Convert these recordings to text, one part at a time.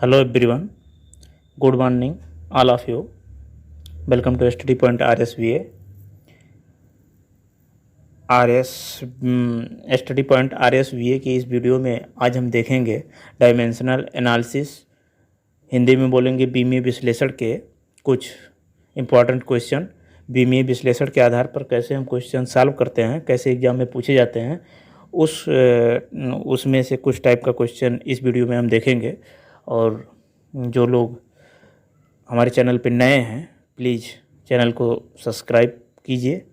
Hello everyone, good morning, all of you. Welcome to Study Point RSVA. Study point RSVA की इस video में आज हम देखेंगे डायमेंशनल एनालिसिस, हिंदी में बोलेंगे बीमीय विश्लेषण के कुछ इम्पॉर्टेंट क्वेश्चन। बीमीय विश्लेषण के आधार पर कैसे हम क्वेश्चन सॉल्व करते हैं, कैसे एग्जाम में पूछे जाते हैं, उसमें से कुछ टाइप का क्वेश्चन इस वीडियो में हम देखेंगे। और जो लोग हमारे चैनल पर नए हैं प्लीज़ चैनल को सब्सक्राइब कीजिए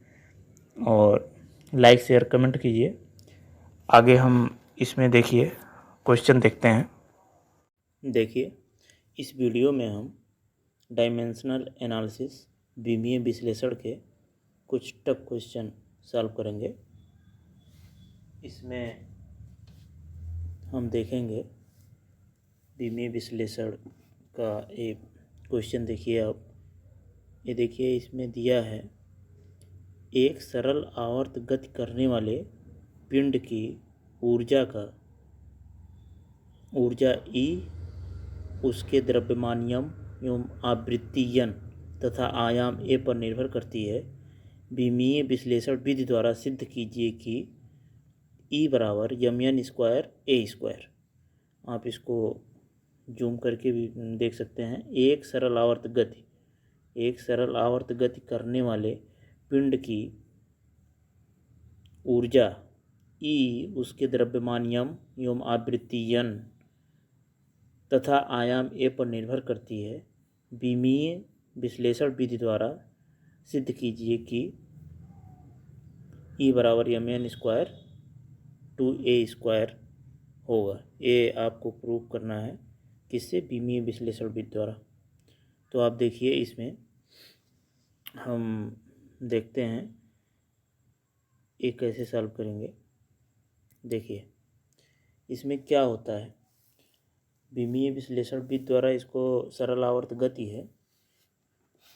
और लाइक शेयर कमेंट कीजिए। आगे हम इसमें देखिए क्वेश्चन देखते हैं। देखिए इस वीडियो में हम डायमेंशनल एनालिसिस बीमीय विश्लेषण के कुछ टफ क्वेश्चन सॉल्व करेंगे। इसमें हम देखेंगे बीमीय विश्लेषण का एक क्वेश्चन। देखिए आप, ये देखिए इसमें दिया है एक सरल आवर्त गति करने वाले पिंड की ऊर्जा E उसके द्रव्यमान यम एवं आवृत्ति n तथा आयाम a पर निर्भर करती है। बीमीय विश्लेषण विधि द्वारा सिद्ध कीजिए कि E बराबर mn स्क्वायर a स्क्वायर। आप इसको जूम करके भी देख सकते हैं। एक सरल आवर्त गति करने वाले पिंड की ऊर्जा E उसके द्रव्यमान यम एवं आवृत्ति n तथा आयाम a पर निर्भर करती है। बीमीय विश्लेषण विधि द्वारा सिद्ध कीजिए कि E बराबर mn स्क्वायर 2a स्क्वायर होगा। ये आपको प्रूव करना है किससे? बीमीय विश्लेषण विधि द्वारा। तो आप देखिए इसमें हम देखते हैं ये कैसे सॉल्व करेंगे। देखिए इसमें क्या होता है, बीमीय विश्लेषण विधि द्वारा इसको सरल आवर्त गति है।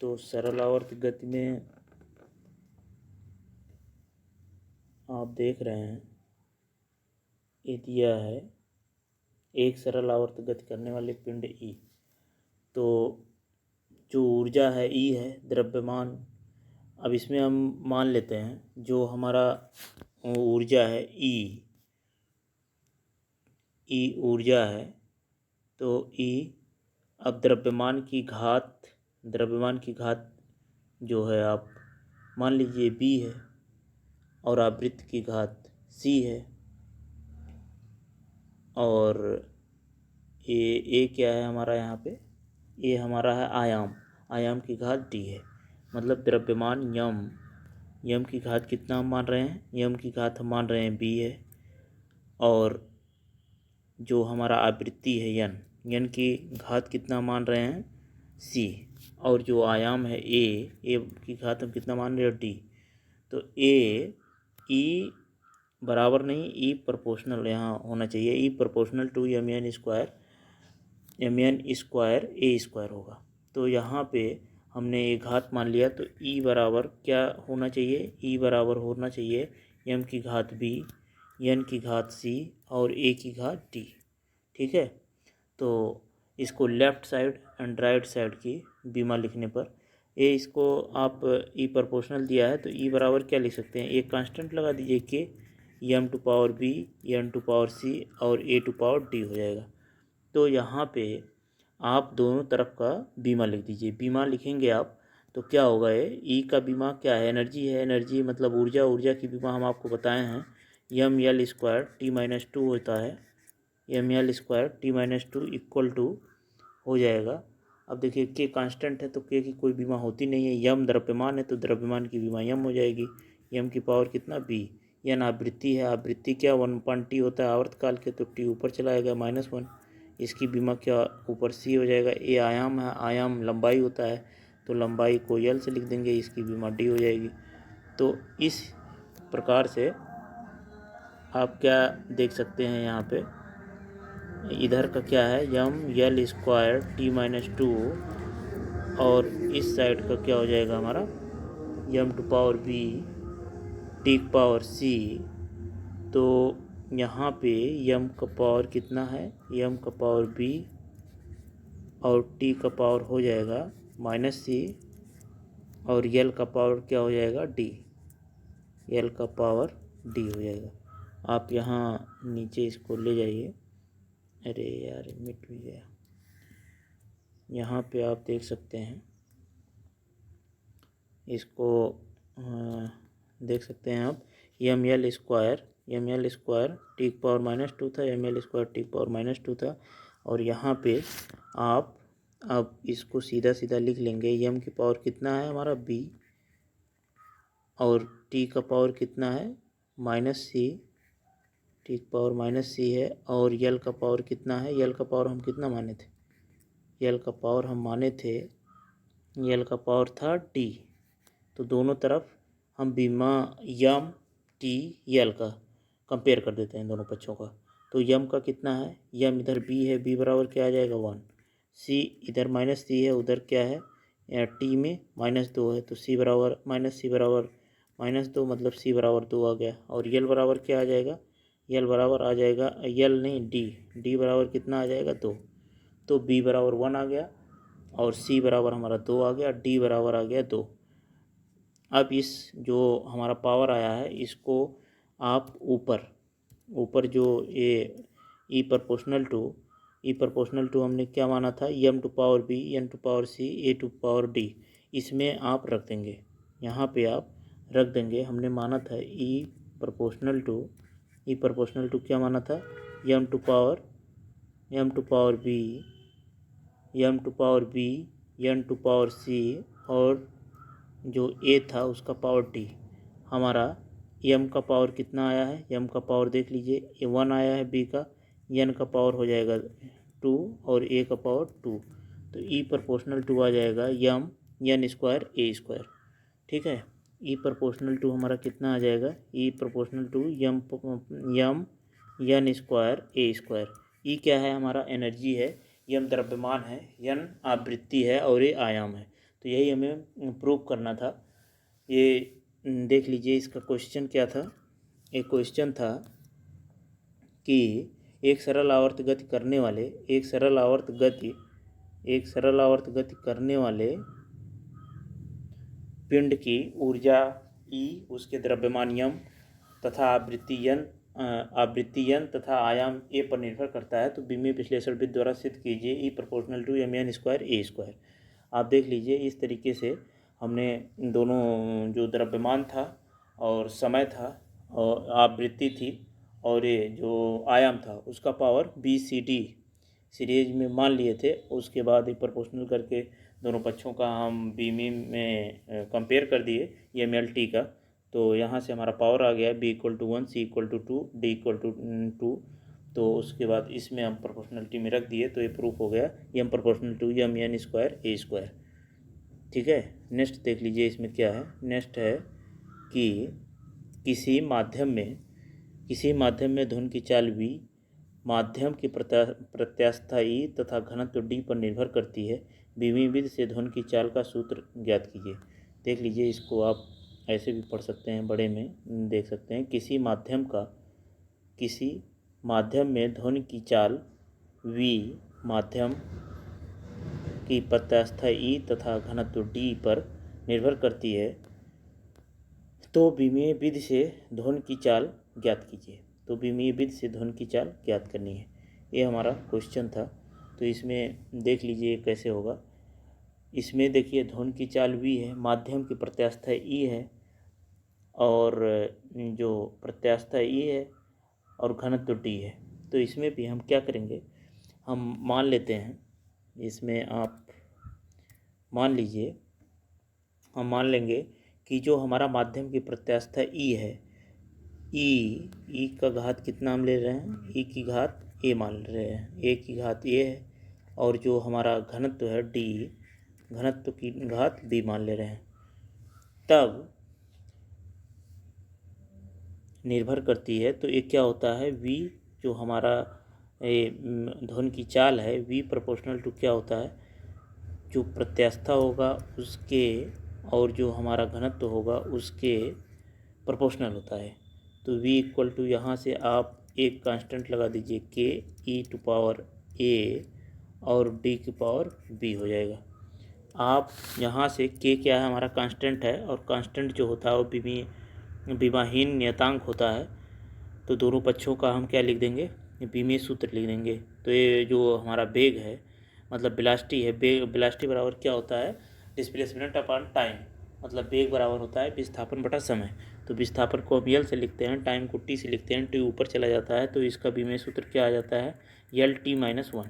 तो सरल आवर्त गति में आप देख रहे हैं ये दिया है एक सरल आवर्त गति करने वाले पिंड E। तो जो ऊर्जा है E है, द्रव्यमान। अब इसमें हम मान लेते हैं जो हमारा ऊर्जा है E ऊर्जा है, तो E अब द्रव्यमान की घात जो है आप मान लीजिए B है और आवृत्ति की घात C है, और ये क्या है हमारा यहाँ पे, ये हमारा है आयाम की घात D है। मतलब द्रव्यमान यम की घात कितना हम मान रहे हैं? यम की घात हम मान रहे हैं B है, और जो हमारा आवृत्ति है n की घात कितना मान रहे हैं? C, और जो आयाम है a की घात हम कितना मान रहे हैं? D। तो E बराबर नहीं, E प्रोपोर्शनल यहाँ होना चाहिए। E proportional to mn square a square होगा। तो यहाँ पे हमने एक घात मान लिया, तो E बराबर क्या होना चाहिए? E बराबर होना चाहिए m की घात B, n की घात C और a की घात D। ठीक है, तो इसको left side and right side की बीमा लिखने पर इसको आप E प्रोपोर्शनल दिया है तो E बराबर क्या लिख सकते हैं? एक कांस्टेंट लगा दीजिए कि m to power B, n to power C और a टू पावर D हो जाएगा। तो यहाँ पे आप दोनों तरफ का बीमा लिख दीजिए। बीमा लिखेंगे आप तो क्या होगा? E का बीमा क्या है? एनर्जी है। एनर्जी मतलब ऊर्जा की बीमा हम आपको बताए हैं ml स्क्वायर T-2 होता है। ml square T-2 equal to हो जाएगा। अब देखिए k कांस्टेंट है तो k की कोई बीमा होती नहीं है। यम द्रव्यमान है तो द्रव्यमान की बीमा यम हो जाएगी। यम की पावर कितना? B। n आवृत्ति है। आवृत्ति क्या 1/t होता है आवर्तकाल के, तो t ऊपर चला आएगा -1। इसकी बीमा क्या ऊपर C हो जाएगा। a आयाम है, आयाम लंबाई होता है तो लंबाई को L से लिख देंगे, इसकी बीमा D हो जाएगी। तो इस प्रकार से आप क्या देख सकते हैं यहाँ पे, इधर का क्या है ml स्क्वायर T-2 और इस साइड का क्या हो जाएगा हमारा m to power B T की पावर C। तो यहाँ पे m का पावर कितना है? m का पावर B और टी का पावर हो जाएगा -c और यल का पावर क्या हो जाएगा d, यल का पावर d हो जाएगा। आप यहाँ नीचे इसको ले जाइए, अरे यार मिट भी गया। यहाँ पे आप देख सकते हैं इसको, देख सकते हैं आप M L square T power -2 था, M L square T power -2 था। और यहाँ पे आप अब इसको सीधा सीधा लिख लेंगे, एम की पावर कितना है हमारा b और टी का पावर कितना है -c, टी का पावर -c है। और यल का पावर कितना है, यल का पावर हम कितना माने थे, यल का पावर हम माने थे, यल का पावर था d। तो दोनों तरफ हम बीमा यम टी यल का कंपेयर कर देते हैं दोनों पक्षों का। तो यम का कितना है, यम इधर b है, b बराबर क्या आ जाएगा 1, c इधर -c है, उधर क्या है टी में -2 है, तो c बराबर -c बराबर -2 मतलब c बराबर 2 आ गया। और यल बराबर क्या आ जाएगा, यल बराबर आ जाएगा, यल नहीं d बराबर कितना आ जाएगा 2। तो b बराबर 1 आ गया और c बराबर हमारा 2 आ गया, d बराबर आ गया 2। अब इस जो हमारा पावर आया है इसको आप ऊपर जो ये ई प्रोपोर्शनल टू हमने क्या माना था, M to power B, N to power C, A to power D, इसमें आप रख देंगे, यहाँ पे आप रख देंगे। हमने माना था ई प्रोपोर्शनल टू क्या माना था, M to power B, M to power B, N to power C और जो ए था उसका पावर डी। हमारा एम का पावर कितना आया है, एम का पावर देख लीजिए, ए 1 आया है बी का, एन का पावर हो जाएगा 2 और ए का पावर 2। तो ई प्रोपोर्शनल टू आ जाएगा M N square A square, ठीक है। ई प्रोपोर्शनल टू हमारा कितना आ जाएगा, E proportional to M N square A square. E क्या है हमारा एनर्जी है, एम द्रव्यमान है, एन आवृत्ति है और ये आयाम है। तो यही हमें प्रूव करना था। ये देख लीजिए इसका क्वेश्चन क्या था, एक क्वेश्चन था कि एक सरल आवर्त गति करने वाले पिंड की ऊर्जा ई, उसके द्रव्यमान एम तथा आवृत्ति एन तथा आयाम ए पर निर्भर करता है। तो बीमीय विश्लेषण विधि द्वारा सिद्ध कीजिए E proportional to M N square A square. आप देख लीजिए इस तरीके से हमने दोनों जो द्रव्यमान था और समय था और आवृत्ति थी और ये जो आयाम था उसका power B C D series में मान लिए थे। उसके बाद एक प्रोपोर्शनल करके दोनों पक्षों का हम बीमी में कंपेयर कर दिए एम एल टी का। तो यहाँ से हमारा पावर आ गया b = 1, c = 2, d = 2। तो उसके बाद इसमें हम प्रोपोर्शनलिटी में रख दिए, तो ये प्रूफ हो गया M proportional to M N square A square, ठीक है। नेक्स्ट देख लीजिए इसमें क्या है, नेक्स्ट है कि किसी माध्यम में धुन की चाल v माध्यम की प्रत्यास्थता ई तथा घनत्व d पर निर्भर करती है। बीमी विधि से धुन की चाल का सूत्र ज्ञात कीजिए। देख लीजिए इसको आप ऐसे भी पढ़ सकते हैं, बड़े में देख सकते हैं, किसी माध्यम में ध्वनि की चाल v माध्यम की प्रत्यास्थता ई तथा घनत्व d पर निर्भर करती है, तो बीमीय विधि से ध्वनि की चाल ज्ञात कीजिए। तो बीमीय विधि से ध्वनि की चाल ज्ञात करनी है, ये हमारा क्वेश्चन था। तो इसमें देख लीजिए कैसे होगा। इसमें देखिए ध्वनि की चाल v है, माध्यम की प्रत्यास्थता ई है और जो प्रत्यास्थता ई है और घनत्व d है। तो इसमें भी हम क्या करेंगे, हम मान लेते हैं, इसमें आप मान लीजिए, हम मान लेंगे कि जो हमारा माध्यम की प्रत्यास्थता ई है, ई का घात कितना हम ले रहे हैं, ई की घात ए मान रहे हैं, ए की घात ए है, और जो हमारा घनत्व है d, घनत्व की घात b मान ले रहे हैं। तब निर्भर करती है, तो ये क्या होता है, v जो हमारा ध्वनि की चाल है v प्रोपोर्शनल टू क्या होता है, जो प्रत्यास्थता होगा उसके और जो हमारा घनत्व होगा उसके प्रोपोर्शनल होता है। तो v = यहाँ से आप एक कांस्टेंट लगा दीजिए k e to power a और डी की पावर बी हो जाएगा। आप यहाँ से के क्या है, हमारा कांस्टेंट है, और कांस्टेंट जो होता है वो विमाहीन नियतांक होता है। तो दोनों पक्षों का हम क्या लिख देंगे, विमीय सूत्र लिख देंगे। तो ये जो हमारा वेग है, मतलब वेलोसिटी है, वेलोसिटी बराबर क्या होता है, डिस्प्लेसमेंट अपॉन टाइम, मतलब वेग बराबर होता है विस्थापन बटा समय। तो विस्थापन को अब यल से लिखते हैं, टाइम को टी से लिखते हैं, टी ऊपर चला जाता है तो इसका विमीय सूत्र क्या आ जाता है, यल टी माइनस वन।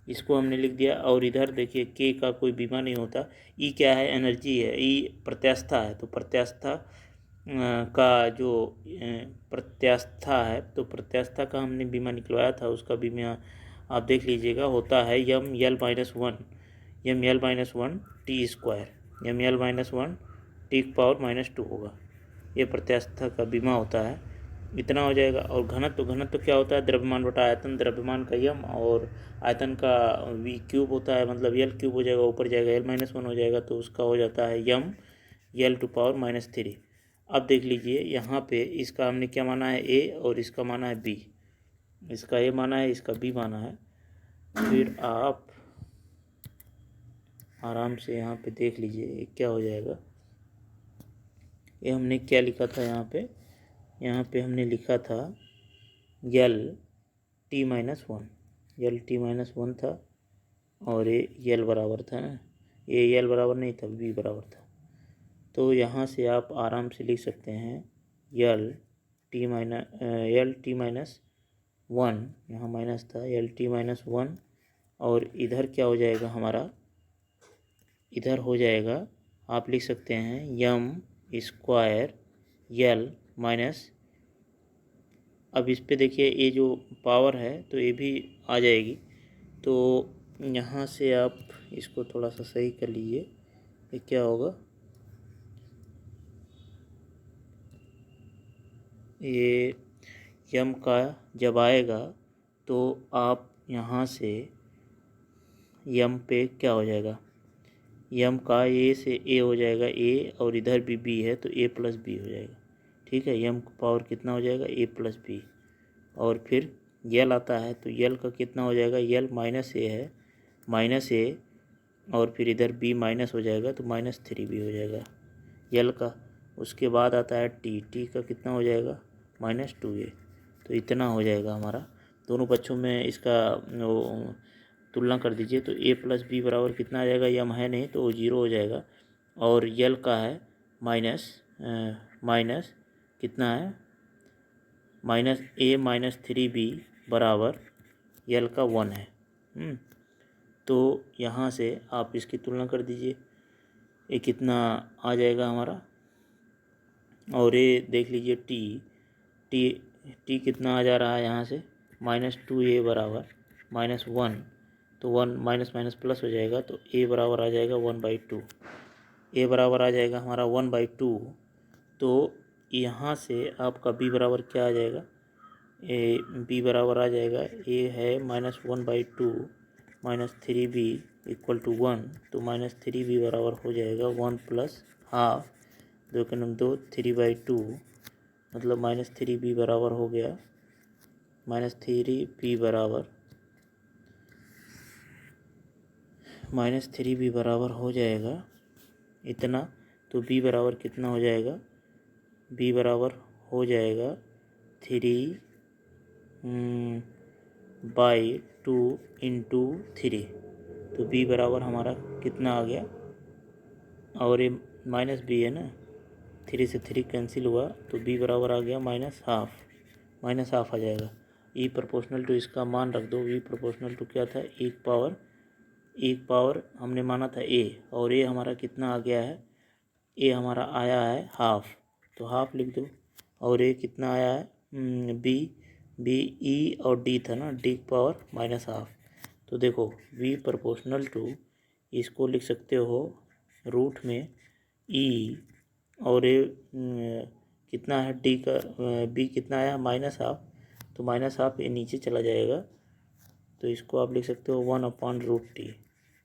इसको हमने लिख दिया। और इधर देखिए के का कोई बीमा नहीं होता। ई क्या है, एनर्जी है, ई प्रत्यास्था है। तो प्रत्यास्था का जो प्रत्यास्था है, तो प्रत्यास्था का हमने बीमा निकलवाया था, उसका बीमा आप देख लीजिएगा, होता है M L minus one, M L minus one T square, M L minus one T power minus two होगा। ये प्रत्यास्था का बीमा होता है, इतना हो जाएगा। और घनत्व क्या होता है, द्रव्यमान बटा आयतन, द्रव्यमान का यम और आयतन का वी क्यूब होता है, मतलब यल क्यूब हो जाएगा, ऊपर जाएगा यल माइनस वन हो जाएगा, तो उसका हो जाता है M L to power minus three. अब देख लीजिए यहाँ पे इसका हमने क्या माना है, ए, और इसका माना है बी, इसका ए माना है, इसका बी माना है। फिर आप आराम से यहाँ पे देख लीजिए क्या हो जाएगा। ये हमने क्या लिखा था यहाँ पे हमने लिखा था यल टी माइनस वन, यल टी माइनस वन था, और ये यल बराबर था ना, ये यल बराबर नहीं था, बी बराबर था। तो यहाँ से आप आराम से लिख सकते हैं यल टी माइनस वन, यहाँ माइनस था, यल टी माइनस वन, और इधर क्या हो जाएगा हमारा, इधर हो जाएगा, आप लिख सकते हैं यम स्क्वायर यल माइनस, अब इस पे देखिए ये जो पावर है तो ये भी आ जाएगी। तो यहाँ से आप इसको थोड़ा सा सही कर लीजिए, ये क्या होगा, ये यम का जब आएगा तो आप यहाँ से यम पे क्या हो जाएगा, यम का ए से ए हो जाएगा ए, और इधर भी बी है तो ए प्लस बी हो जाएगा। ठीक है, यम का पावर कितना हो जाएगा, ए प्लस बी। और फिर यल आता है तो यल का कितना हो जाएगा, यल माइनस ए है, माइनस ए, और फिर इधर बी माइनस हो जाएगा तो माइनस थ्री बी हो जाएगा यल का। उसके बाद आता है टी, टी का कितना हो जाएगा, माइनस टू ए। तो इतना हो जाएगा हमारा। दोनों पक्षों में इसका तुलना कर दीजिए तो ए प्लस बी बराबर कितना आ जाएगा, यम है नहीं तो वो जीरो हो जाएगा, और यल का है माइनस कितना है, माइनस ए माइनस थ्री बी बराबर यल का वन है। तो यहाँ से आप इसकी तुलना कर दीजिए, ये कितना आ जाएगा हमारा, और ये देख लीजिए टी, टी टी कितना आ जा रहा है यहाँ से, माइनस टू ए बराबर माइनस वन, तो वन माइनस माइनस प्लस हो जाएगा, तो ए बराबर आ जाएगा वन बाई टू, ए बराबर आ जाएगा हमारा वन बाई टू। तो यहाँ से आपका बी बराबर क्या आ जाएगा, ए बी बराबर आ जाएगा, ए है minus one by two minus three B equal to one, तो माइनस थ्री बी बराबर हो जाएगा वन प्लस हाफ, दो के नम दो, थ्री बाई टू, मतलब माइनस थ्री बी बराबर हो गया, माइनस थ्री बी बराबर हो जाएगा इतना। तो बी बराबर कितना हो जाएगा, बी बराबर हो जाएगा three by two into three, तो बी बराबर हमारा कितना आ गया, और ये माइनस बी है ना, थ्री से थ्री कैंसिल हुआ तो बी बराबर आ गया माइनस हाफ आ जाएगा। ई प्रोपोर्शनल टू इसका मान रख दो, ई प्रोपोर्शनल टू क्या था, एक पावर हमने माना था ए, और ए हमारा कितना आ गया है, ए हमारा आया है हाफ, तो हाफ लिख दो। और ए कितना आया है, बी ई और डी था ना, डी पावर माइनस हाफ। तो देखो वी प्रोपोर्शनल टू, इसको लिख सकते हो रूट में ई, और ये कितना है डी का, बी कितना आया माइनस हाफ, तो माइनस हाफ ये नीचे चला जाएगा, तो इसको आप लिख सकते हो वन अपॉन रूट टी,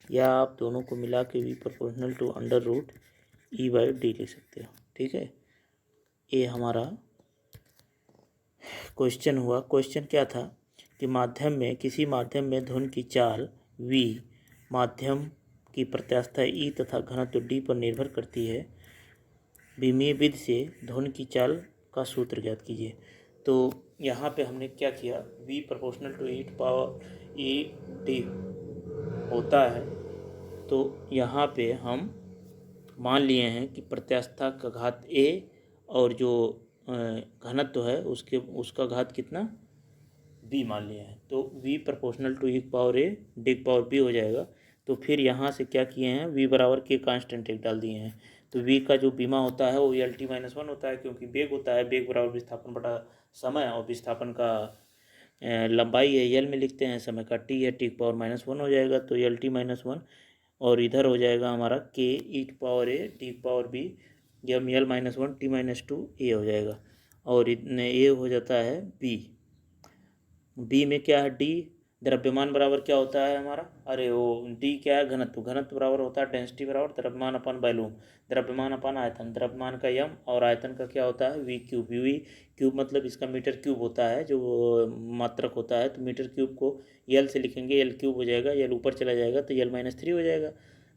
या आप दोनों को मिला के V proportional to under root E by D लिख सकते हो। ठीक है, ये हमारा क्वेश्चन हुआ। क्वेश्चन क्या था कि किसी माध्यम में धुन की चाल वी माध्यम की प्रत्यास्थता ई तथा घनत्व डी पर निर्भर करती है। विमीय विधि से ध्वनि की चाल का सूत्र ज्ञात कीजिए। तो यहाँ पे हमने क्या किया, v proportional to E power E T होता है, तो यहाँ पे हम मान लिए हैं कि प्रत्यास्थता का घात a और जो घनत्व है उसका घात कितना b मान लिया है। तो v proportional to E power a D power b हो जाएगा। तो फिर यहाँ से क्या किए हैं, v बराबर के कांस्टेंट एक डाल दिए हैं। तो v का जो बीमा होता है वो LT-1 होता है, क्योंकि बेग होता है, बेग बराबर विस्थापन बटा समय, और विस्थापन का लंबाई है L में लिखते हैं, समय का T है, T पावर -1 हो जाएगा। तो LT-1 और इधर हो जाएगा हमारा K E power a T power b यम L-1 T-2 a हो जाएगा। और इतने a हो जाता है b में क्या है d, द्रव्यमान बराबर क्या होता है हमारा, अरे वो d क्या है, घनत्व, घनत्व बराबर होता है डेंसिटी बराबर द्रव्यमान अपन वॉल्यूम, द्रव्यमान अपन आयतन, द्रव्यमान का यम और आयतन का क्या होता है v क्यूब। v क्यूब मतलब इसका मीटर क्यूब होता है, जो मात्रक होता है। तो मीटर क्यूब को l से लिखेंगे, l क्यूब हो जाएगा, l ऊपर चला जाएगा तो L-3 हो जाएगा।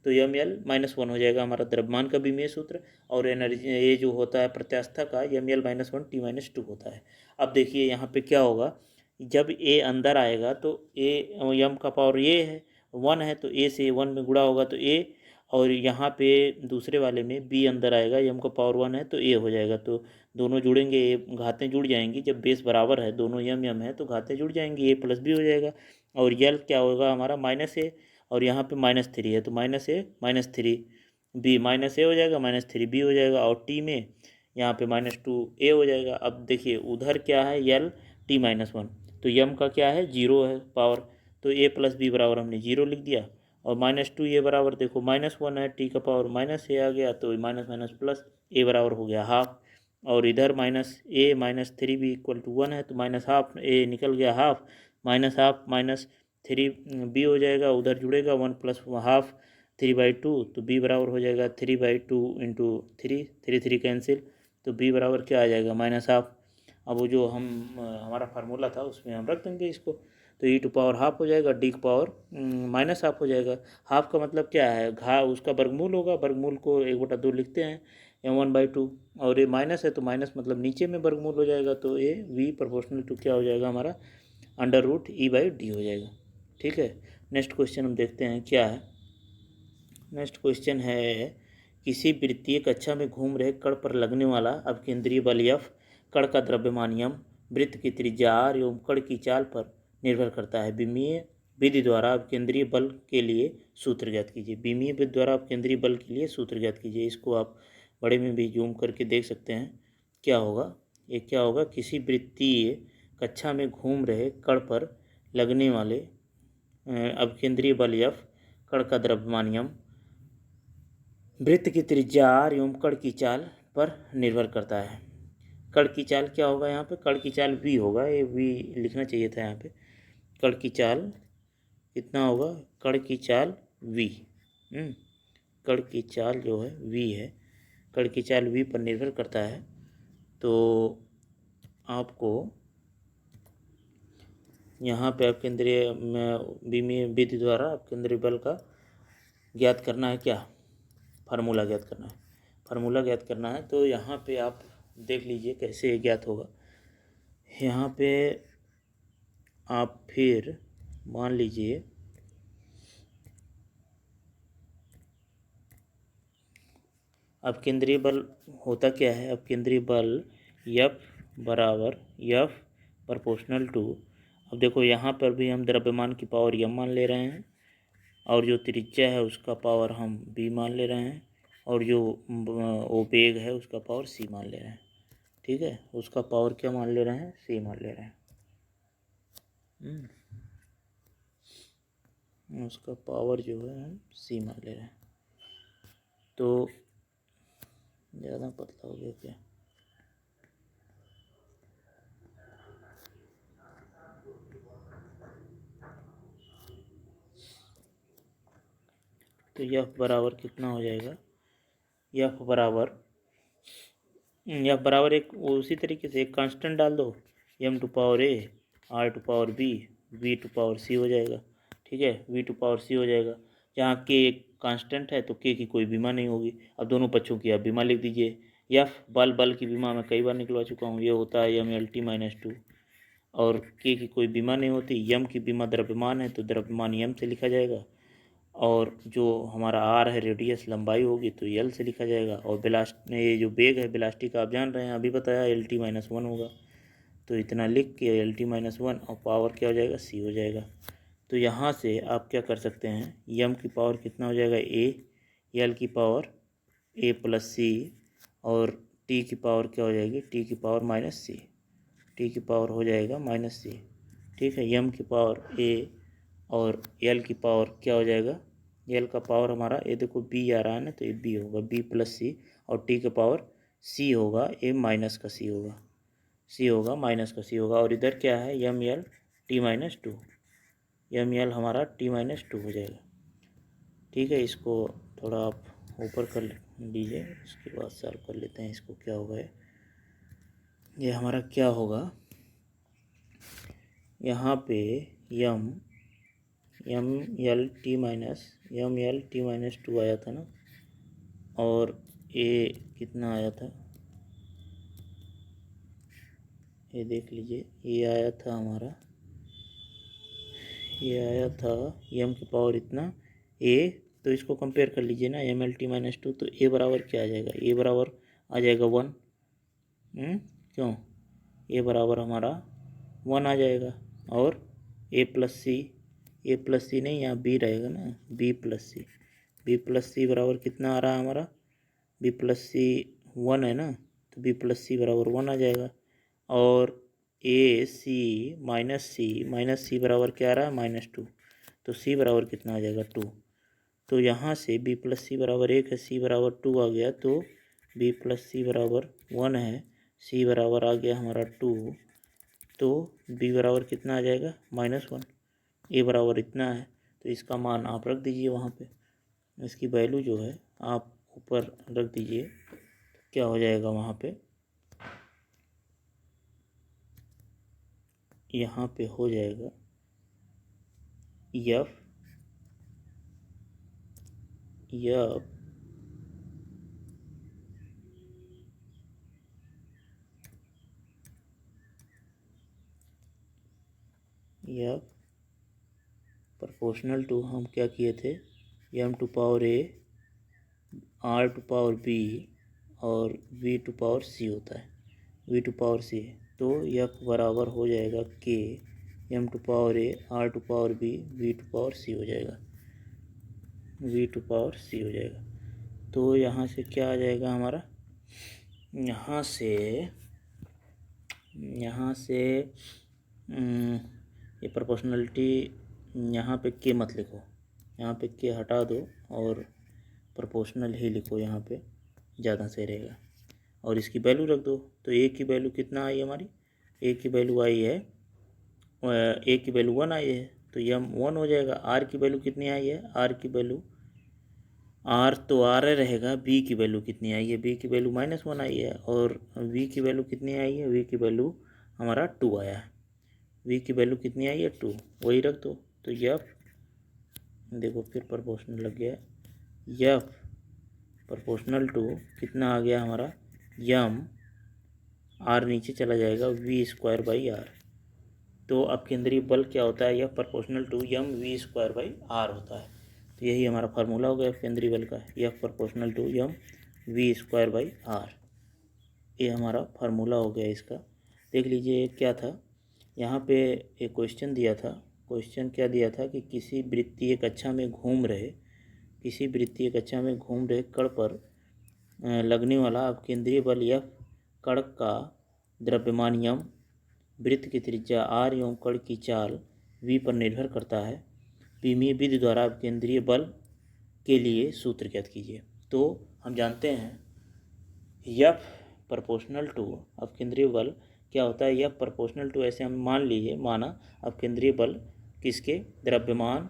तो यम L-1 हो जाएगा हमारा द्रव्यमान का विमीय सूत्र, और एनर्जी ये जो होता है प्रत्यास्थता का यम L-1 T-2 होता है। अब देखिए यहाँ पे क्या होगा, जब a अंदर आएगा तो a यम का पावर a है 1 है, तो a से 1 में गुणा होगा तो a, और यहाँ पे दूसरे वाले में b अंदर आएगा, यम का पावर 1 है तो a हो जाएगा। तो दोनों जुड़ेंगे, घातें जुड़ जाएंगी, जब बेस बराबर है, दोनों यम यम है तो घातें जुड़ जाएंगी, a प्लस b हो जाएगा। और यल क्या होगा हमारा -a, और यहाँ पे -3 है तो -a -3 b -a हो जाएगा, -3b हो जाएगा, और t में यहाँ पे -2a हो जाएगा। अब देखिए उधर क्या है L-T-1, तो यम का क्या है 0 है पावर, तो a प्लस बी बराबर हमने 0 लिख दिया, और -2a बराबर देखो -1 है, t का पावर -a आ गया, तो माइनस प्लस a बराबर हो गया हाफ, और इधर -a -3b इक्वल टू 1 है, तो -हाफ a निकल गया हाफ, -हाफ -3b हो जाएगा, उधर जुड़ेगा 1 प्लस हाफ 3/2, तो b बराबर हो जाएगा 3/2 इंटू 3 कैंसिल, तो b बराबर क्या आ जाएगा -हाफ। अब वो जो हमारा फार्मूला था उसमें हम रख देंगे इसको, तो ई टू पावर हाफ हो जाएगा, डी का पावर -हाफ हो जाएगा। हाफ का मतलब क्या है, उसका वर्गमूल होगा, वर्गमूल को 1/2 लिखते हैं m1/2, और ये माइनस है तो माइनस मतलब नीचे में वर्गमूल हो जाएगा, तो ये v प्रोपोर्शनल टू क्या हो जाएगा हमारा √E/d हो जाएगा। ठीक है, नेक्स्ट क्वेश्चन हम देखते हैं क्या है। नेक्स्ट क्वेश्चन है, किसी वृत्तीय कक्षा में घूम रहे कण पर लगने वाला अपकेंद्रीय बल F कण का द्रव्यमान यम वृत्त की त्रिज्या r एवं कण की चाल पर निर्भर करता है। विमीय विधि द्वारा अपकेंद्रीय बल के लिए सूत्र ज्ञात कीजिए। विमीय विधि द्वारा अपकेंद्रीय बल के लिए सूत्र ज्ञात कीजिए। इसको आप बड़े में भी जूम करके देख सकते हैं क्या होगा। ये क्या होगा, किसी वृत्तीय कक्षा में घूम रहे कण पर लगने वाले अपकेंद्रीय बल F कण का द्रव्यमान यम वृत्त की त्रिज्या r एवं कण की चाल पर निर्भर करता है। कण की चाल क्या होगा, यहाँ पे कण की चाल v होगा, ये v लिखना चाहिए था यहाँ पे। कण की चाल कितना होगा, कण की चाल v, कण की चाल जो है v है, कण की चाल v पर निर्भर करता है। तो आपको यहाँ पे अपकेंद्रीय विमीय विधि द्वारा अपकेंद्रीय बल का ज्ञात करना है, क्या फार्मूला ज्ञात करना है, फार्मूला ज्ञात करना है। तो यहाँ पे आप देख लीजिए कैसे ज्ञात होगा। यहाँ पे आप फिर मान लीजिए अपकेंद्रीय बल होता क्या है, अपकेंद्रीय बल F बराबर F प्रोपोर्शनल टू, अब देखो यहाँ पर भी हम द्रव्यमान की पावर m मान ले रहे हैं, और जो त्रिज्या है उसका पावर हम b मान ले रहे हैं, और जो वो वेग है उसका पावर c मान ले रहे हैं। ठीक है, उसका पावर क्या मान ले रहे हैं, c मान ले रहे हैं। उसका पावर जो है हम c मान ले रहे हैं। तो ज़्यादा पतला हो गया क्या, तो F बराबर कितना हो जाएगा, F बराबर एक उसी तरीके से एक कांस्टेंट डाल दो, m to power a r to power b v to power c हो जाएगा। ठीक है, वी टू पावर सी हो जाएगा। जहाँ के एक कांस्टेंट है तो के की कोई बीमा नहीं होगी। अब दोनों पक्षों की आप बीमा लिख दीजिए। एफ बल की बीमा मैं कई बार निकलवा चुका हूँ, ये होता है M L T minus two, और के की कोई बीमा नहीं होती। यम की बीमा द्रव्यमान है तो द्रव्यमान यम से लिखा जाएगा, और जो हमारा आर है रेडियस लंबाई होगी तो एल से लिखा जाएगा। और ये जो बेग है बेलास्टिक का आप जान रहे हैं, अभी बताया एल टी माइनस वन होगा, तो इतना लिख के एल टी माइनस वन और पावर क्या हो जाएगा, सी हो जाएगा। तो यहाँ से आप क्या कर सकते हैं, यम की पावर कितना हो जाएगा, ए, एल की पावर ए प्लस सी, और टी की पावर क्या हो जाएगी, टी की पावर माइनस सी, टी की पावर हो जाएगा माइनस सी। ठीक है, यम की पावर ए और एल की पावर क्या हो जाएगा, एल का पावर हमारा ये देखो बी आ रहा है ना, तो ये बी होगा, बी प्लस सी, और टी का पावर सी होगा, ए माइनस का सी होगा, सी होगा माइनस का सी होगा। और इधर क्या है, M L T minus to, M L हमारा टी माइनस टू हो जाएगा। ठीक है, इसको थोड़ा आप ऊपर कर लीजिए, उसके बाद सॉल्व कर लेते हैं इसको। क्या होगा ये हमारा क्या होगा, यहाँ पे M L T minus to आया था ना, और ए कितना आया था, ये देख लीजिए, ये आया था हमारा, ये आया था एम की पावर इतना ए, तो इसको कंपेयर कर लीजिए ना, M L T minus two, तो ए बराबर क्या आ जाएगा, ए बराबर आ जाएगा वन। क्यों, ए बराबर हमारा वन आ जाएगा। और ए प्लस सी नहीं, यहाँ बी रहेगा ना, बी प्लस सी बराबर कितना आ रहा है हमारा, बी प्लस सी वन है ना, तो बी प्लस सी बराबर वन आ जाएगा। और ए माइनस सी बराबर क्या आ रहा है, माइनस टू, तो सी बराबर कितना आ जाएगा, टू। तो यहाँ से बी प्लस सी बराबर एक है, सी बराबर टू आ गया, तो बी प्लस सी बराबर वन है, सी बराबर आ गया हमारा टू, तो बी बराबर कितना आ जाएगा, माइनस वन। ए बराबर इतना है, तो इसका मान आप रख दीजिए वहाँ पे, इसकी वैल्यू जो है आप ऊपर रख दीजिए, क्या हो जाएगा वहाँ पे, यहाँ पे हो जाएगा एफ प्रोपोर्शनल टू, हम क्या किए थे, M to power A, R to power B, और वी टू पावर सी होता है, वी टू पावर सी, तो एफ बराबर हो जाएगा के M to power A, R to power B, V to power C हो जाएगा, वी टू पावर सी हो जाएगा। तो यहाँ से क्या आ जाएगा हमारा, यहाँ से ये प्रोपोर्शनलिटी, यहाँ पे के मत लिखो, यहाँ पे के हटा दो और प्रोपोर्शनल ही लिखो, यहाँ पे ज़्यादा सही रहेगा, और इसकी वैल्यू रख दो। तो ए की वैल्यू कितना आई हमारी, ए की वैल्यू आई है, ए की वैल्यू वन आई है, तो यम वन हो जाएगा। आर की वैल्यू कितनी आई है, आर की वैल्यू, आर तो आर रहेगा, बी की वैल्यू कितनी आई है, बी की वैल्यू माइनस वन आई है, और वी की वैल्यू कितनी आई है, वी की वैल्यू हमारा टू आया है, वी की वैल्यू कितनी आई है, टू, वही रख दो। तो एफ देखो फिर प्रोपोर्शनल लग गया, एफ प्रोपोर्शनल टू कितना आ गया हमारा, यम, आर नीचे चला जाएगा, वी स्क्वायर बाई आर। तो अब केंद्रीय बल क्या होता है, यह proportional to M V square by R होता है। तो यही हमारा फार्मूला हो गया केंद्रीय बल का, यह proportional to M V square by R, ये हमारा फार्मूला हो गया इसका। देख लीजिए क्या था, यहाँ पे एक क्वेश्चन दिया था, क्वेश्चन क्या दिया था कि किसी वृत्तीय कक्षा में घूम रहे कण पर लगने वाला अपकेंद्रीय बल एफ, कण का द्रव्यमान यम, वृत्त की त्रिज्या आर एवं कण की चाल वी पर निर्भर करता है। विमीय विधि द्वारा अपकेंद्रीय बल के लिए सूत्र ज्ञात कीजिए। तो हम जानते हैं एफ प्रोपोर्शनल टू अपकेंद्रीय बल क्या होता है, एफ प्रोपोर्शनल टू, ऐसे हम माना अपकेंद्रीय बल किसके, द्रव्यमान,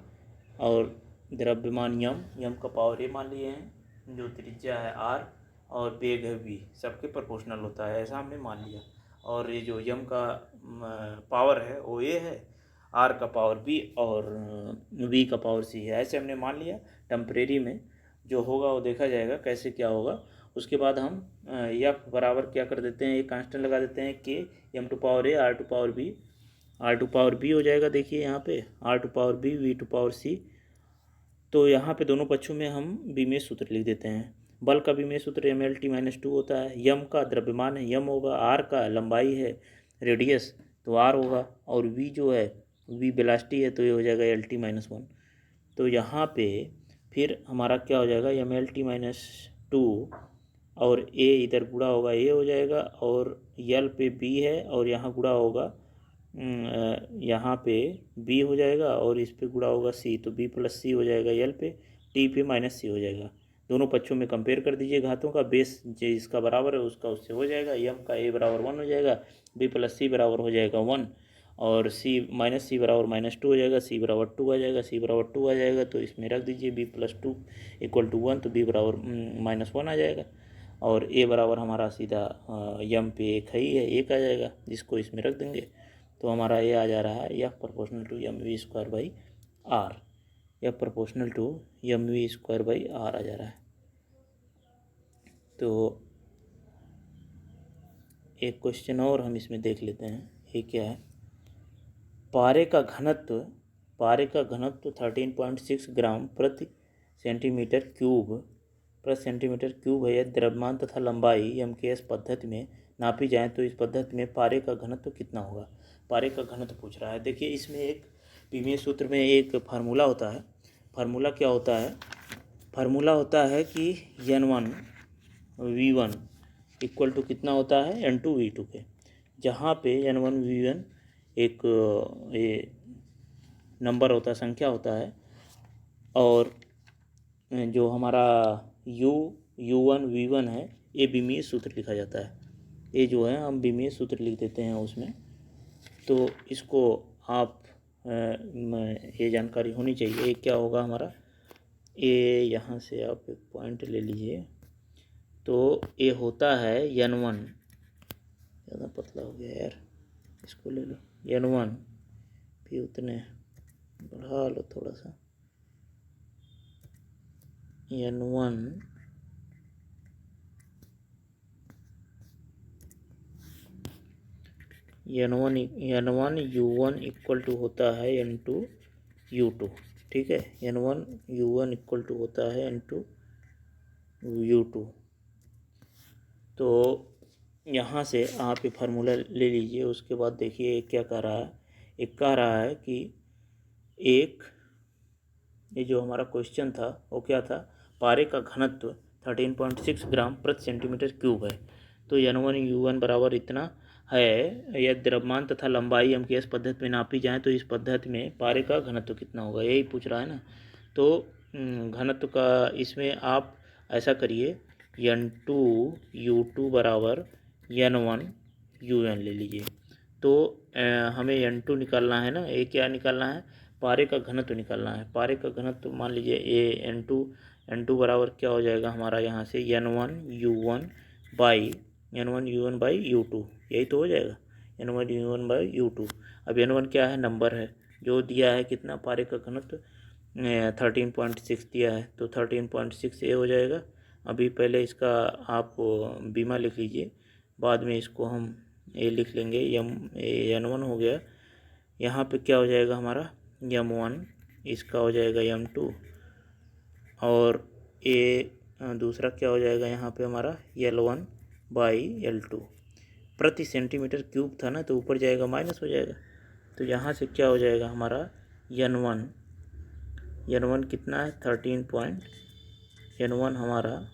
और द्रव्यमान यम का पावर ए मान लिए हैं, जो त्रिज्या है आर और वेग है वी, सबके प्रोपोर्शनल होता है, ऐसा हमने मान लिया। और ये जो यम का पावर है वो ए है, आर का पावर बी और वी का पावर सी है। ऐसे हमने मान लिया। टेम्परेरी में जो होगा वो देखा जाएगा कैसे क्या होगा। उसके बाद हम एफ बराबर क्या कर देते हैं, एक कांस्टेंट लगा देते हैं के M to power A R to power B. R to power B हो जाएगा, देखिए यहाँ पे R to power B V to power C. तो यहाँ पे दोनों पक्षों में हम बीमेय सूत्र लिख देते हैं। बल का बीमेय सूत्र M L T minus two होता है। यम का द्रव्यमान है, यम होगा। आर का लंबाई है, रेडियस, तो आर होगा। और वी जो है, वी वेलोसिटी है, तो ये हो जाएगा एल टी माइनस वन। तो यहाँ पे फिर हमारा क्या हो जाएगा, M L T minus two और ए इधर गुणा होगा, ए हो जाएगा। और यल पे बी है और यहाँ गुणा होगा, यहाँ पे बी हो जाएगा और इस पे गुणा होगा सी, तो बी प्लस सी हो जाएगा यल पे, टी पे माइनस सी हो जाएगा। दोनों पक्षों में कंपेयर कर दीजिए घातों का। बेस जो इसका बराबर है उसका उससे हो जाएगा। यम का ए बराबर वन हो जाएगा, बी प्लस सी बराबर हो जाएगा वन, और सी माइनस सी बराबर माइनस टू हो जाएगा, सी बराबर टू आ जाएगा, सी बराबर टू आ जाएगा। तो इसमें रख दीजिए B plus two equal to one, तो बी बराबर माइनस वन आ जाएगा। और ए बराबर हमारा सीधा यम पे एक ही है, एक आ जाएगा, जिसको इसमें रख देंगे। तो हमारा ये आ जा रहा है F proportional to M V square by R. F proportional to M V square by R आ जा रहा है। तो एक क्वेश्चन और हम इसमें देख लेते हैं, ये क्या है। पारे का घनत्व 13.6 ग्राम प्रति सेंटीमीटर क्यूब है। यदि द्रव्यमान तथा लंबाई एमकेएस पद्धति में नापी जाए तो इस पद्धति में पारे का घनत्व कितना होगा। पारे का घनत्व पूछ रहा है। देखिए इसमें एक बीमीय सूत्र में एक फार्मूला होता है। फार्मूला क्या होता है, फार्मूला होता है कि N1 V1 इक्वल टू कितना होता है N2 V2 के, जहाँ पे N1 V1 एक ये नंबर होता है, संख्या होता है, और जो हमारा U1 V1 है ये बीमीय सूत्र लिखा जाता है। ये जो है हम बीमीय सूत्र लिख देते हैं उसमें। तो इसको आप ये जानकारी होनी चाहिए। ये क्या होगा हमारा, ये यहाँ से आप एक पॉइंट ले लीजिए। तो ये होता है N1, ज़्यादा पतला हो गया यार, इसको ले लो। N1 भी उतने बढ़ा लो थोड़ा सा। N1 U1 इक्वल टू होता है N2 U2, ठीक है। N1 U1 इक्वल टू होता है N2 U2। तो यहाँ से आप ये फार्मूला ले लीजिए। उसके बाद देखिए क्या कह रहा है, एक कह रहा है कि एक ये जो हमारा क्वेश्चन था वो क्या था, पारे का घनत्व 13.6 ग्राम प्रति सेंटीमीटर क्यूब है। तो N1 U1 बराबर इतना है। यदि द्रव्यमान तथा लंबाई एमकेएस पद्धति में नापी जाए तो इस पद्धति में पारे का घनत्व कितना होगा, यही पूछ रहा है ना। तो घनत्व का इसमें आप ऐसा करिए, N2 U2 बराबर N1 UN ले लीजिए। तो हमें N2 निकालना है ना, ये क्या निकालना है, पारे का घनत्व निकालना है। पारे का घनत्व मान लीजिए ये N2 बराबर क्या हो जाएगा हमारा, यहाँ से N1 U1 बाई U2, यही तो हो जाएगा N1 U1 बाई U2। अब N1 क्या है, नंबर है जो दिया है, कितना पारे का घनत्व 13.6 दिया है, तो 13.6 ये हो जाएगा। अभी पहले इसका आप बीमा लिख लीजिए, बाद में इसको हम ये लिख लेंगे। N1 हो गया, यहाँ पे क्या हो जाएगा हमारा M1, इसका हो जाएगा M2, और ये दूसरा क्या हो जाएगा यहाँ पे हमारा L1 बाई L2। प्रति सेंटीमीटर क्यूब था ना, तो ऊपर जाएगा माइनस हो जाएगा। तो यहाँ से क्या हो जाएगा हमारा N1 कितना है 13 हमारा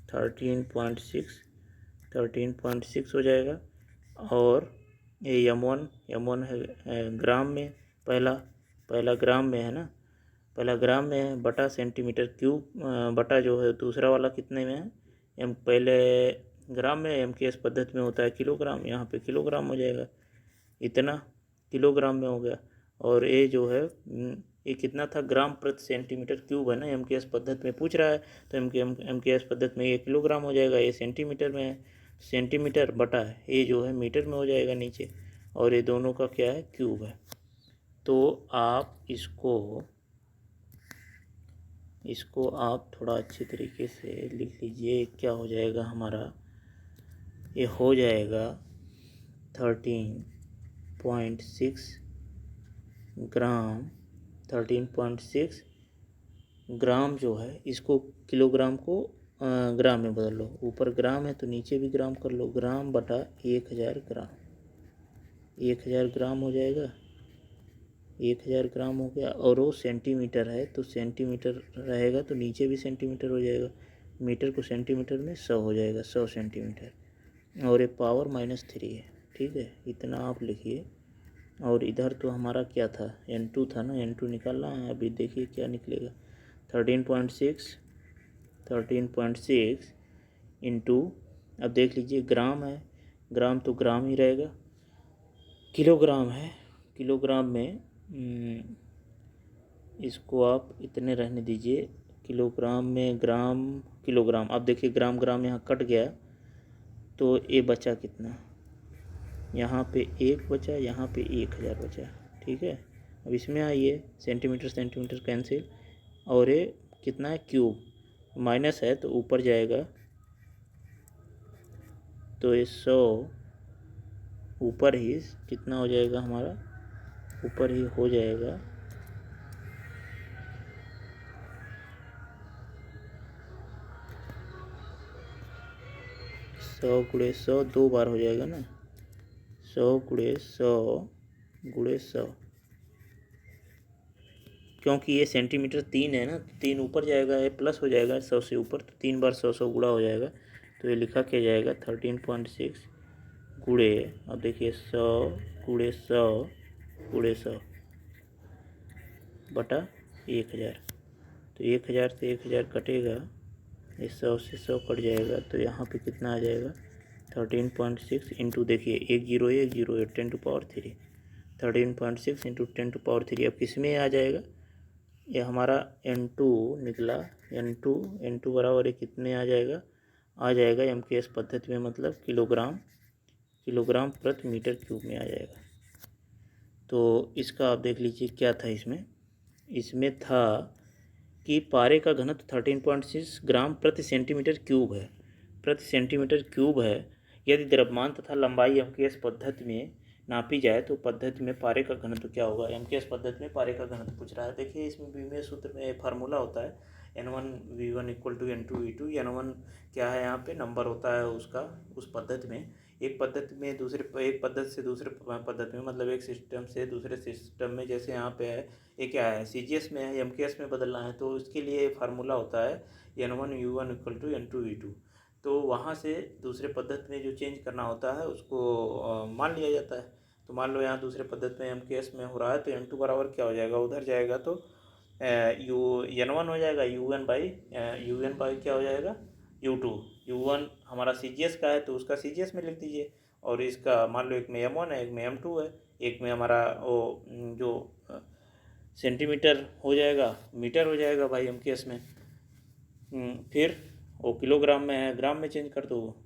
13.6 हो जाएगा। और ये M1 है ग्राम में, पहला ग्राम में है ना, पहला ग्राम में है, बटा सेंटीमीटर क्यूब, बटा जो है दूसरा वाला कितने में है, पहले ग्राम में, एमकेएस पद्धति में होता है किलोग्राम, यहाँ पे किलोग्राम हो जाएगा, इतना किलोग्राम में हो गया। और ये जो है ये कितना था, ग्राम प्रति सेंटीमीटर क्यूब है ना, एमकेएस पद्धति में पूछ रहा है, तो एमकेएस पद्धति में ये किलोग्राम हो जाएगा, ये सेंटीमीटर में है, सेंटीमीटर बटा है, ये जो है मीटर में हो जाएगा नीचे, और ये दोनों का क्या है, क्यूब है। तो आप इसको आप थोड़ा अच्छे तरीके से लिख लीजिए। क्या हो जाएगा हमारा, ये हो जाएगा 13.6 ग्राम। 13.6 ग्राम जो है, इसको किलोग्राम को ग्राम में बदल लो। ऊपर ग्राम है तो नीचे भी ग्राम कर लो। ग्राम बटा 1000 ग्राम, 1000 ग्राम हो जाएगा। 1000 ग्राम हो गया। और वो सेंटीमीटर है तो सेंटीमीटर रहेगा तो नीचे भी सेंटीमीटर हो जाएगा। मीटर को सेंटीमीटर में 100 हो जाएगा, 100 सेंटीमीटर। और ये पावर -3 है। ठीक है, इतना आप लिखिए। और इधर तो हमारा क्या था, N2 था ना, N2 निकालना है। अभी देखिए क्या निकलेगा। 13.6 इंटू, अब देख लीजिए ग्राम है, ग्राम तो ग्राम ही रहेगा। किलोग्राम है, किलोग्राम में इसको आप इतने रहने दीजिए। किलोग्राम में ग्राम किलोग्राम, अब देखिए ग्राम ग्राम यहाँ कट गया तो ये बचा कितना, यहाँ पे 1 बचा, यहाँ पे 1000 बचा। ठीक है, अब इसमें आइए, सेंटीमीटर सेंटीमीटर कैंसिल, और ये कितना है, क्यूब। माइनस है तो ऊपर जाएगा, तो ये 100 ऊपर ही कितना हो जाएगा हमारा, ऊपर ही हो जाएगा 100 गुणे 100, 2 बार हो जाएगा ना। 100 गुणे 100 गुणे 100, क्योंकि ये सेंटीमीटर 3 है ना, 3 ऊपर जाएगा, ये प्लस हो जाएगा 100 से ऊपर, तो 3 बार 100 गुणा हो जाएगा। तो ये लिखा क्या जाएगा, 13.6 गुणे, अब देखिए 100 गुणे 100 गुणे 100 बटा 1000। तो 1000 से 1000 कटेगा, ये 100 से 100 कट जाएगा, तो यहाँ पे कितना आ जाएगा, 13.6 इंटू, देखिए 1 जीरो 10^3। 13.6 इंटू 10^3। अब किस में आ जाएगा, ये हमारा N2 निकला। N2 बराबर कितने आ जाएगा MKS पद्धति में, मतलब किलोग्राम प्रति मीटर क्यूब में आ जाएगा। तो इसका आप देख लीजिए क्या था इसमें था कि पारे का घनत्व 13.6 ग्राम प्रति सेंटीमीटर क्यूब है, प्रति सेंटीमीटर क्यूब है। यदि द्रव्यमान तथा लंबाई MKS पद्धति में नापी जाए तो पद्धति में पारे का घनत्व क्या होगा। MKS पद्धति में पारे का घनत्व पूछ रहा है। देखिए इसमें बीमीय सूत्र में फार्मूला होता है N1V1 = N2V2। N1 क्या है, यहाँ पे नंबर होता है उसका, उस पद्धति में। एक पद्धति से दूसरे पद्धति में, मतलब एक सिस्टम से दूसरे सिस्टम में, जैसे यहाँ पे है, ये क्या है, CGS में है, MKS में बदलना है, तो इसके लिए फार्मूला होता है N1U1 = N2V2। तो वहाँ से दूसरे पद्धति में जो चेंज करना होता है उसको मान लिया जाता है। तो मान लो यहाँ दूसरे पद्धति में MKS में हो रहा है, तो N2 बराबर क्या हो जाएगा, उधर जाएगा तो N1 हो जाएगा, UN बाई क्या हो जाएगा, U2। U1 हमारा CGS का है तो उसका CGS में लिख दीजिए। और इसका मान लो एक में M1 है, एक में M2 है, एक में हमारा वो जो सेंटीमीटर हो जाएगा, मीटर हो जाएगा भाई MKS में। फिर वो किलोग्राम में है, ग्राम में चेंज कर दो।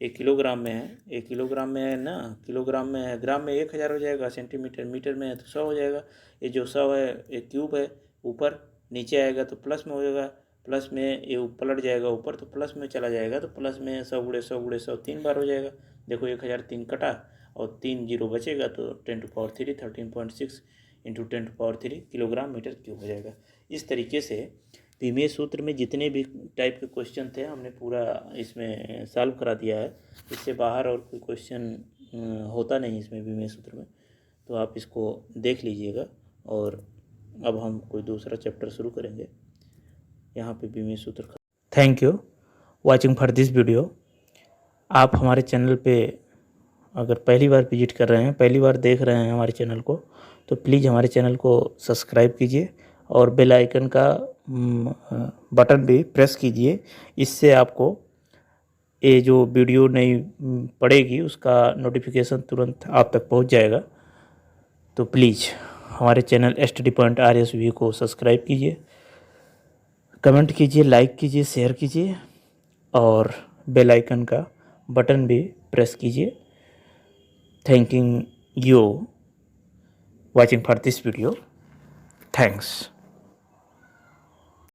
एक किलोग्राम में है, एक किलोग्राम में है ना, किलोग्राम में है, ग्राम में 1000 हो जाएगा, सेंटीमीटर मीटर में है तो 100 हो जाएगा। ये जो 100 है एक क्यूब है, ऊपर नीचे आएगा तो प्लस में हो जाएगा, प्लस में ये पलट जाएगा ऊपर तो प्लस में चला जाएगा, तो प्लस में 100 गुणे 100 गुणे 100 3 बार हो जाएगा। देखो 1003 कटा और 3 जीरो बचेगा, तो 10⁻³ 13.6 इंटू 10⁻³ किलोग्राम मीटर क्यूब हो जाएगा। इस तरीके से बीमीय सूत्र में जितने भी टाइप के क्वेश्चन थे हमने पूरा इसमें सॉल्व करा दिया है। इससे बाहर और कोई क्वेश्चन होता नहीं इसमें बीमीय सूत्र में, तो आप इसको देख लीजिएगा। और अब हम कोई दूसरा चैप्टर शुरू करेंगे यहाँ पे बीमीय सूत्र का। Thank you watching for this video. आप हमारे चैनल पे अगर पहली बार विजिट कर रहे हैं, पहली बार देख रहे हैं हमारे चैनल को, तो प्लीज़ हमारे चैनल को सब्सक्राइब कीजिए और बेल आइकन का बटन भी प्रेस कीजिए। इससे आपको ये जो वीडियो नई पड़ेगी उसका नोटिफिकेशन तुरंत आप तक पहुंच जाएगा। तो प्लीज़ हमारे चैनल स्टडी पॉइंट RSV को सब्सक्राइब कीजिए, कमेंट कीजिए, लाइक कीजिए, शेयर कीजिए और बेल आइकन का बटन भी प्रेस कीजिए। Thanking you watching for this video. Thanks.